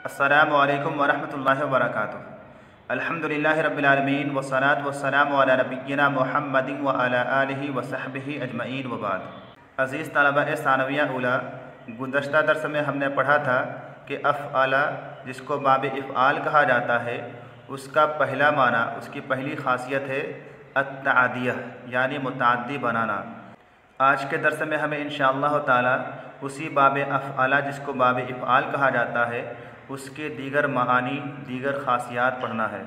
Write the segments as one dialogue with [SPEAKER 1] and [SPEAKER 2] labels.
[SPEAKER 1] अस्सलामु अलैकुम वरहमतुल्लाहि वबरकातुहू। अल्हम्दुलिल्लाहि रब्बिल आलमीन वस्सलातु वस्सलामु अला नबिय्यिना मुहम्मदिन व अला आलिहि व सहबिहि अजमईन व बाद। अज़ीज़ तलबा सानविया उला, गुज़श्ता दर्स में हमने पढ़ा था कि अफ़अला जिसको बाब इफ़आल कहा जाता है, उसका पहला माना, उसकी पहली ख़ासियत है अत्तादियह, यानी मुतअद्दी बनाना। आज के दर्स में हमें इंशाअल्लाह ताला उसी बाब अफ़अला जिसको बाब इफ़आल कहा जाता है, उसके दीगर मानी, दीगर ख़ासियत पढ़ना है।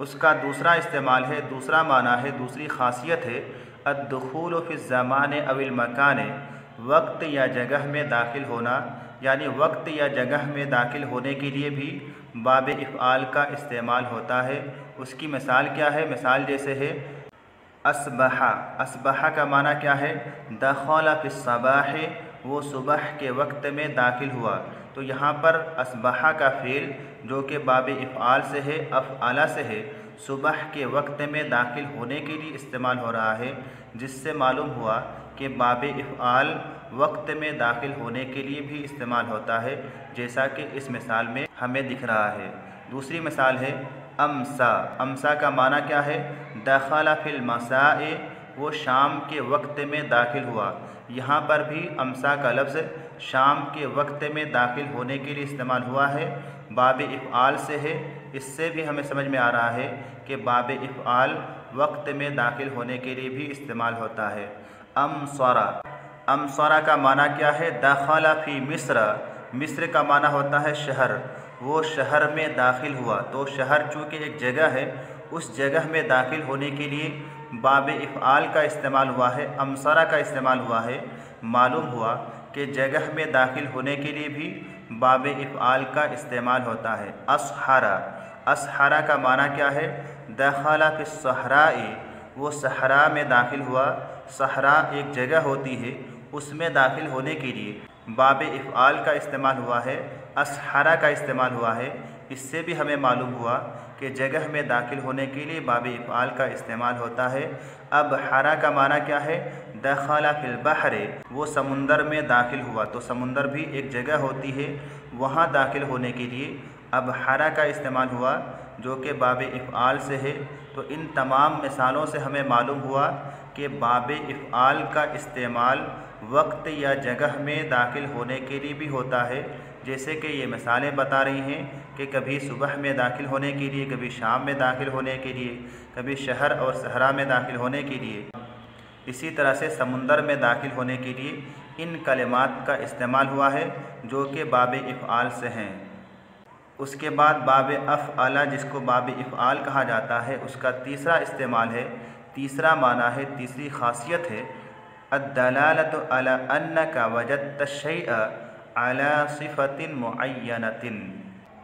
[SPEAKER 1] उसका दूसरा इस्तेमाल है, दूसरा माना है, दूसरी ख़ासियत है अद्दुख़ूल फ़ी ज़मान अविल मकान, वक्त या जगह में दाखिल होना, यानी वक्त या जगह में दाखिल होने के लिए भी बाब इफ़आल का इस्तेमाल होता है। उसकी मिसाल क्या है? मिसाल जैसे है असबहा। असबहा का माना क्या है? दख़ला फ़िस्सबाह, वो सुबह के वक्त में दाखिल हुआ। तो यहाँ पर असबहा का फ़ेल जो कि बाब इफ़आल से है, अफ़अला से है, सुबह के वक्त में दाखिल होने के लिए इस्तेमाल हो रहा है, जिससे मालूम हुआ कि बाब इफ़आल वक्त में दाखिल होने के लिए भी इस्तेमाल होता है, जैसा कि इस मिसाल में हमें दिख रहा है। दूसरी मिसाल है अमसा। अमसा का माना क्या है? दख़ला फ़िल मसाए, वो शाम के वक्त में दाखिल हुआ। यहाँ पर भी अमसा का लफ्ज़ शाम के वक्त में दाखिल होने के लिए इस्तेमाल हुआ है, बाब इफ़आल से है। इससे भी हमें समझ में आ रहा है कि बाब इफ़आल वक्त में दाखिल होने के लिए भी इस्तेमाल होता है। अमसरा। अमसरा का माना क्या है? दख़ला फ़ी मिस्र। मिस्र का माना होता है शहर, वो शहर में दाखिल हुआ। तो शहर चूँकि एक जगह है, उस जगह में दाखिल होने के लिए बाब इफ़आल का इस्तेमाल हुआ है, अमसरा का इस्तेमाल हुआ है। मालूम हुआ कि जगह में दाखिल होने के लिए भी बाब इफ़आल का इस्तेमाल होता है। असहरा। असहरा का माना क्या है? दख़ला फ़िस्सहराए, वो सहरा में दाखिल हुआ। सहरा एक जगह होती है, उसमें दाखिल होने के लिए बाब इफ़आल का इस्तेमाल हुआ है, असहरा का इस्तेमाल हुआ है। इससे भी हमें मालूम हुआ कि जगह में दाखिल होने के लिए बाब इफ़आल का इस्तेमाल होता है। अब हरा का माना क्या है? दख़ला फ़िल बहर, वो समुंदर में दाखिल हुआ। तो समुंदर भी एक जगह होती है, वहाँ दाखिल होने के लिए अब हरा का इस्तेमाल हुआ, जो कि बाब इफ़आल से है। तो इन तमाम मिसालों से हमें मालूम हुआ कि बाब इफ़आल का इस्तेमाल वक्त या जगह में दाखिल होने के लिए भी होता है, जैसे कि ये मिसालें बता रही हैं कि कभी सुबह में दाखिल होने के लिए, कभी शाम में दाखिल होने के लिए, कभी शहर और सहरा में दाखिल होने के लिए। इसी तरह से समुंदर में दाखिल होने के लिए इन कलिमात का इस्तेमाल हुआ है, जो कि बाब इफ़आल से हैं। उसके बाद बाब अफ़अला जिसको बाब इफ़आल कहा जाता है, उसका तीसरा इस्तेमाल है, तीसरा माना है, तीसरी ख़ासियत है अद्दलालतु अला अन्नका वजदत शैअ अला सिफ़तिन मुअय्यनतिन।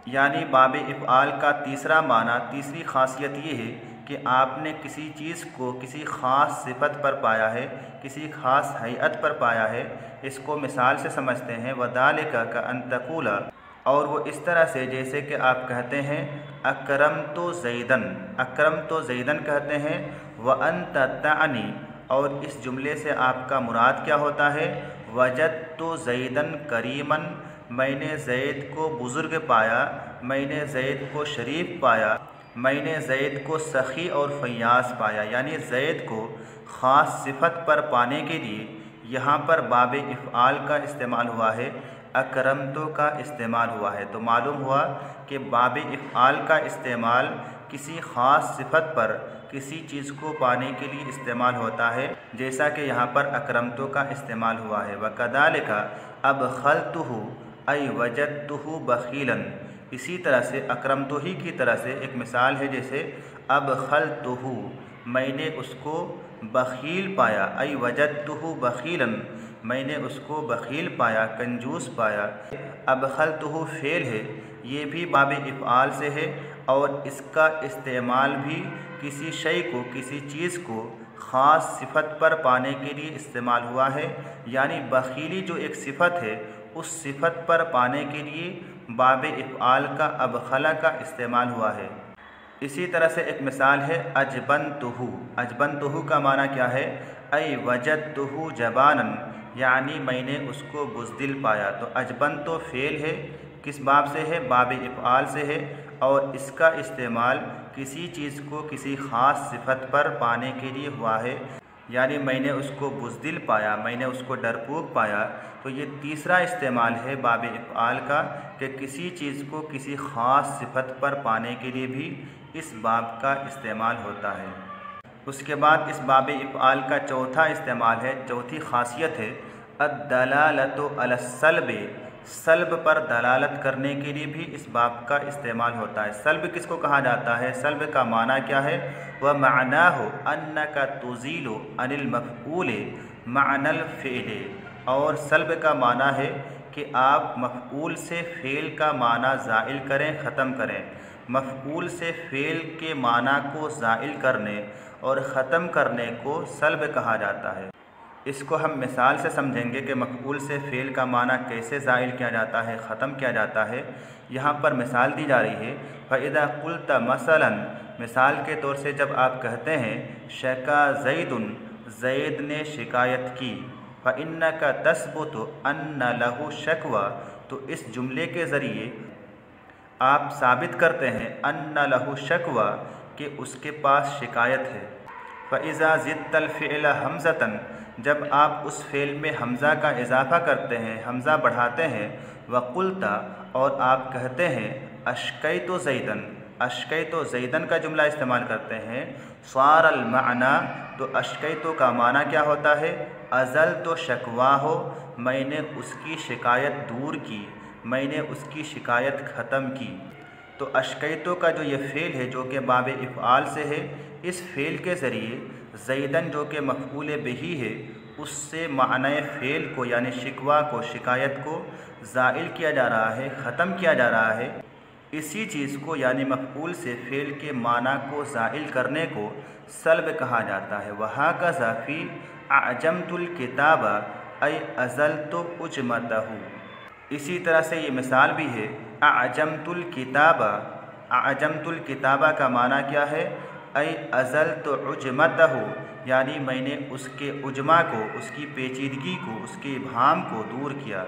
[SPEAKER 1] यानी बाब इफ़आल का तीसरा माना, तीसरी ख़ासियत ये है कि आपने किसी चीज़ को किसी ख़ास सिफत पर पाया है, किसी ख़ास हैअत पर पाया है। इसको मिसाल से समझते हैं, वदालिका का अन तक़ूला, और वो इस तरह से जैसे कि आप कहते हैं अकरम तो ज़ैदन, अकरम तो ज़ैदन कहते हैं, व अंत तानी, और इस जुमले से आपका मुराद क्या होता है? वजदतु ज़ैदन करीमन, मैंने ज़ैद को बुज़ुर्ग पाया, मैंने ज़ैद को शरीफ पाया, मैंने ज़ैद को सखी और फ़याज़ पाया। यानी ज़ैद को ख़ास सिफत पर पाने के लिए यहाँ पर बाब इफ़आल का इस्तेमाल हुआ है, अकरमतो का इस्तेमाल हुआ है। तो मालूम हुआ कि बाब इफ़आल का इस्तेमाल किसी ख़ास सिफत पर किसी चीज़ को पाने के लिए इस्तेमाल होता है, जैसा कि यहाँ पर अकरमतो का इस्तेमाल हुआ है। वकदालिका अबखलतुहु ऐ वजदतुहु बखीलन। इसी तरह से अकरमतो ही की तरह से एक मिसाल है, जैसे अबखलतुहु, मैंने उसको बखील पाया, ऐ वजदतुहु बखीलन, मैंने उसको बखील पाया, कंजूस पाया। अबखलतुहु फ़ेल है, ये भी बाब इफ़आल से है, और इसका इस्तेमाल भी किसी शय को, किसी चीज़ को ख़ास सिफत पर पाने के लिए इस्तेमाल हुआ है। यानी बखीली जो एक सिफत है, उस सिफत पर पाने के लिए बाब इफ़आल का अबखला का इस्तेमाल हुआ है। इसी तरह से एक मिसाल है अजबनतुहु। अजबनतुहु का माना क्या है? ऐ वजदतुहु जबानन, यानी मैंने उसको बुज़दिल पाया। तो अजबन तो फ़ेल है, किस बाब से है? बाब इफ़आल से है। और इसका इस्तेमाल किसी चीज़ को किसी ख़ास सिफत पर पाने के लिए हुआ है, यानी मैंने उसको बुज़दिल पाया, मैंने उसको डरपोक पाया। तो ये तीसरा इस्तेमाल है बाब इफ़आल का कि किसी चीज़ को किसी ख़ास सिफत पर पाने के लिए भी इस बाब का इस्तेमाल होता है। उसके बाद इस बाब इफ़आल का चौथा इस्तेमाल है, चौथी ख़ासियत है अद्दलालतु अलस्सल्ब, सल्ब पर दलालत करने के लिए भी इस बाब का इस्तेमाल होता है। सल्ब किसको कहा जाता है? सल्ब का माना क्या है? वह मानाहु अन्नका तुज़ीलु अनिल मफ़ऊल मानल फ़िअल। और सल्ब का माना है कि आप मफ़ऊल से फ़ेल का माना ज़ाइल करें, ख़त्म करें। मफ़ऊल से फ़ेल के माना को ज़ाइल करने और ख़त्म करने को सल्ब कहा जाता है। इसको हम मिसाल से समझेंगे कि मफ़ऊल से फ़ेल का माना कैसे ज़ाइल किया जाता है, ख़त्म किया जाता है। यहाँ पर मिसाल दी जा रही है, फ़इज़ा क़ुल्त मसलन, मिसाल के तौर से जब आप कहते हैं शका ज़ैदुन, ज़ैद ने शिकायत की, फ़इन्नका तस्बुतु अन्न लहु शकवा, तो इस जुमले के ज़रिए आप साबित करते हैं अन्न लहु शकवा कि उसके पास शिकायत है। फ़इज़ा ज़िद्तल फ़िअल हमज़तन, जब आप उस फ़ेल में हमज़ा का इजाफ़ा करते हैं, हमज़ा बढ़ाते हैं, वक़ुल्ता, और आप कहते हैं अश्कैतु ज़ैदन, अश्कैतु ज़ैदन का जुमला इस्तेमाल करते हैं, स्वारल माना, तो अश्कैतु का माना क्या होता है? अज़लतु शकवाहो, मैंने उसकी शिकायत दूर की, मैंने उसकी शिकायत ख़त्म की। तो अश्कैतु का जो ये फ़ेल है जो कि बाब इफ़आल से है, इस फ़ेल के ज़रिए ज़ैदन जो कि मफ़ऊल बिही है उससे माने फ़ेल को यानी शिकवा को, शिकायत को ज़ाइल किया जा रहा है, ख़त्म किया जा रहा है। इसी चीज़ को यानी मफ़ऊल से फ़ेल के माना को ज़ाइल करने को सल्ब कहा जाता है। वहाकज़ा फ़ी अअजमतुल किताबा अय अज़लतु उजमतहु। इसी तरह से ये मिसाल भी है अअजमतुल किताबा, अअजमतुल किताबा का माना क्या है? अय अज़लतु उजमतहु, यानी मैंने उसके उजमा को, उसकी पेचीदगी को, उसके इबहाम को दूर किया।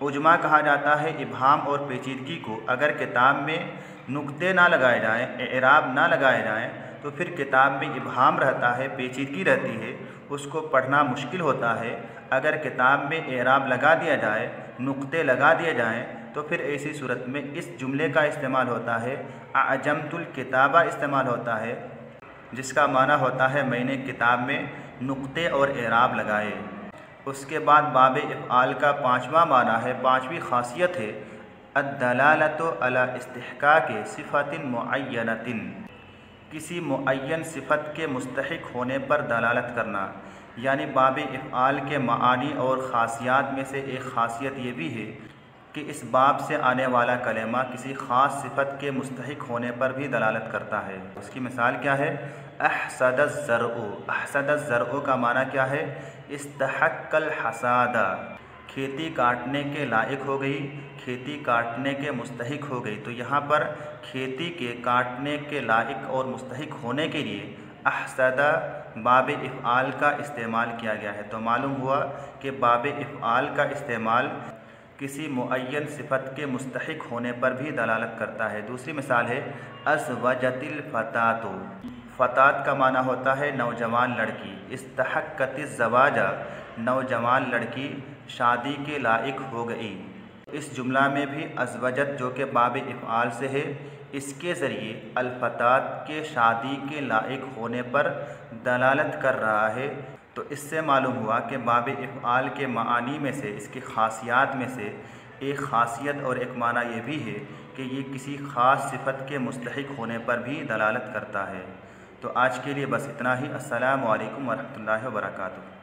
[SPEAKER 1] उजमा कहा जाता है इबहाम और पेचीदगी को। अगर किताब में नुक्ते ना लगाए जाएँ, एराब ना लगाए जाएँ, तो फिर किताब में इबहाम रहता है, पेचीदगी रहती है, उसको पढ़ना मुश्किल होता है। अगर किताब में एराब लगा दिया जाए, नुक्ते लगा दिए जाएँ, तो फिर ऐसी सूरत में इस जुमले का इस्तेमाल होता है अअजमतुल किताबा इस्तेमाल होता है, जिसका माना होता है मैंने किताब में नुक्ते और एराब लगाए। उसके बाद बाब इफ़आल का पाँचवा माना है, पाँचवीं ख़ासियत है अद्दलालतु अला इस्तिहक़ाक़ सिफ़तिन मुअय्यनतिन, किसी मुअय्यन सिफ़त के मुस्तहिक़ होने पर दलालत करना। यानी बाब इफ़आल के मानी और ख़ासियत में से एक ख़ासियत ये भी है कि इस बाब से आने वाला कलेमा किसी ख़ास सिफ़त के मुस्तहिक़ होने पर भी दलालत करता है। उसकी मिसाल क्या है? अहसदज़्ज़रउ, अहसदज़्ज़रउ का माना क्या है? इस्तहक्कल हसादा, खेती काटने के लायक हो गई, खेती काटने के मुस्तहिक़ हो गई। तो यहाँ पर खेती के काटने के लायक और मुस्तहिक़ होने के लिए अहसदा बाब इफ़आल का इस्तेमाल किया गया है। तो मालूम हुआ कि बाब इफ़आल का इस्तेमाल किसी मुअय्यन सिफ़त के मुस्तहिक़ होने पर भी दलालत करता है। दूसरी मिसाल है अज़वजतिल फ़तातु, फ़तात का माना होता है नौजवान लड़की, इस्तहक्कतिज़ ज़वाजा, नौजवान लड़की शादी के लायक हो गई। इस जुमला में भी अज़वजत जो कि बाब इफ़आल से है, इसके ज़रिए अल-फ़तात के शादी के लायक होने पर दलालत कर रहा है। तो इससे मालूम हुआ कि बाब इफ़आल के मानी में से, इसकी ख़ासियत में से एक ख़ासियत और एक माना ये भी है कि ये किसी ख़ास सिफ़त के मुस्तहिक़ होने पर भी दलालत करता है। तो आज के लिए बस इतना ही। अस्सलामु अलैकुम व रहमतुल्लाहि व बरकातुहू।